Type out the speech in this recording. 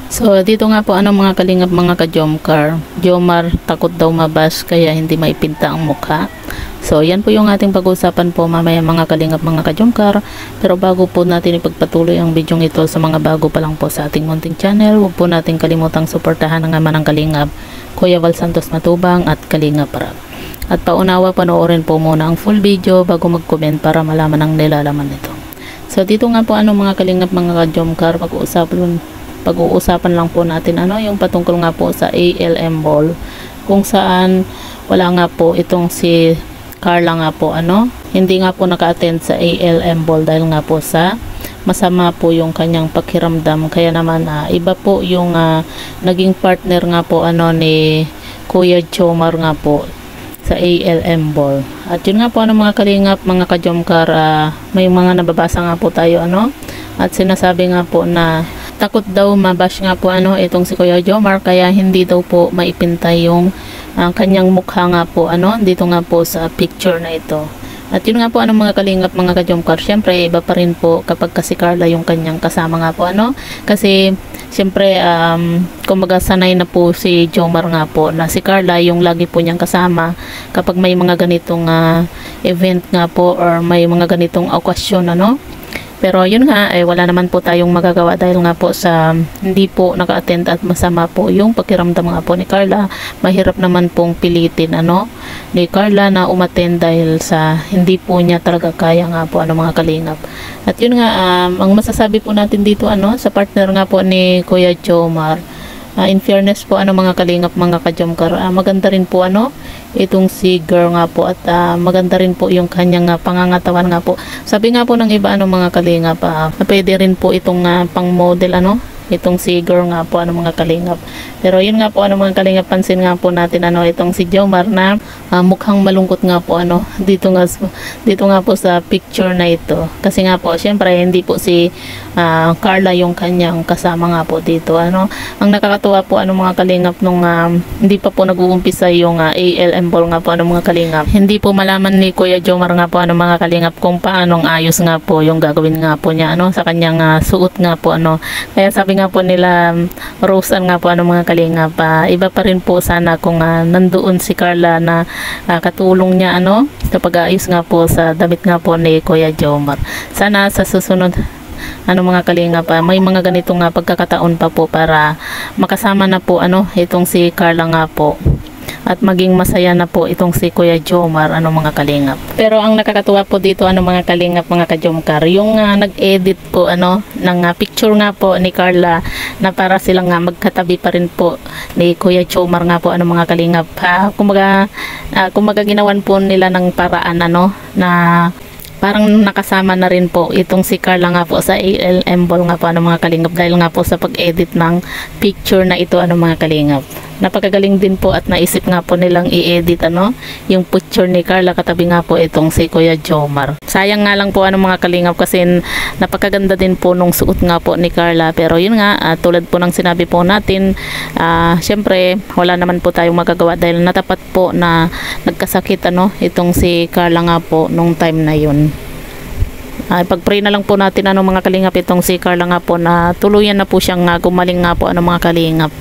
So dito nga po mga kalingap mga ka-Jomcar, Jomar takot daw mabas kaya hindi maipinta ang mukha. So yan po yung ating pag-uusapan po mamaya mga kalingap mga ka-Jomcar. Pero bago po natin ipagpatuloy ang video ito sa mga bago pa lang po sa ating munting channel, huwag po natin kalimutang suportahan ang ama ng kalingap, Kuya Val Santos Matubang at Kalingap Rap. At paunawa panoorin po muna ang full video bago mag-comment para malaman ang nilalaman nito. So dito nga po mga kalingap mga ka-Jomcar, pag-uusapan lang po natin yung patungkol nga po sa ALM Ball, kung saan wala nga po itong si Carla nga po hindi nga po naka-attend sa ALM Ball dahil nga po sa masama po yung kanyang pakiramdam. Kaya naman iba po yung naging partner nga po ni Kuya Jomar nga po sa ALM Ball. At yun nga po mga kalingap mga ka-Jomcar, may mga nababasa nga po tayo at sinasabi nga po na takot daw mabash nga po itong si Kuya Jomar, kaya hindi daw po maipinta yung kanyang mukha nga po dito nga po sa picture na ito. At yun nga po mga kalingap mga ka-Jomcar, syempre iba pa rin po kapag kasi Carla yung kanyang kasama nga po kasi syempre kumbaga sanay na po si Jomar nga po na si Carla yung lagi po niyang kasama kapag may mga ganitong event nga po or may mga ganitong okasyon Pero yun nga wala naman po tayong magagawa dahil nga po sa hindi po naka-attend at masama po yung pakiramdam nga po ni Carla. Mahirap naman pong pilitin ni Carla na umattend dahil sa hindi po niya talaga kaya nga po mga kalingap. At yun nga ang masasabi po natin dito sa partner nga po ni Kuya Jomar, in fairness po mga kalingap mga ka-Jomcar, maganda rin po itong si girl nga po at maganda rin po yung kanyang pangangatawan nga po. Sabi nga po ng iba mga kalingap, pwede rin po itong pang model itong si girl nga po mga kalingap. Pero yun nga po mga kalingap, pansin nga po natin itong si Jomar na mukhang malungkot nga po dito nga po sa picture na ito. Kasi nga po syempre hindi po si Carla yung kanyang kasama nga po dito Ang nakakatuwa po mga kalingap nung hindi pa po nag-uumpisa yung ALM Ball nga po mga kalingap, hindi po malaman ni Kuya Jomar nga po mga kalingap kung paanong ayos nga po yung gagawin nga po niya sa kanyang suot nga po Kaya sabi nga po nila Roseanne nga po mga kalingap, iba pa rin po sana kung nandoon si Carla na katulong niya sa pag-aayos nga po sa damit nga po ni Kuya Jomar. Sana sa susunod mga kalingap, may mga ganitong pagkakataon pa po para makasama na po itong si Carla nga po at maging masaya na po itong si Kuya Jomar mga kalingap. Pero ang nakakatuwa po dito mga kalingap mga ka-Jomcar, yung nag-edit po ng picture nga po ni Carla na para silang magkatabi pa rin po ni Kuya Jomar nga po mga kalingap. Kumaga ginawan po nila ng paraan na parang nakasama na rin po itong si Carla nga po sa ALM Ball nga po mga kalingap dahil nga po sa pag-edit ng picture na ito mga kalingap. Napakagaling din po at naisip nga po nilang i-edit yung picture ni Carla katabi nga po itong si Kuya Jomar. Sayang nga lang po mga kalingap kasi napakaganda din po nung suot nga po ni Carla. Pero yun nga tulad po ng sinabi po natin, syempre wala naman po tayong magagawa dahil natapat po na nagkasakit itong si Carla nga po nung time na yun. Pag-pray na lang po natin mga kalingap itong si Carla nga po na tuluyan na po siyang gumaling nga po mga kalingap.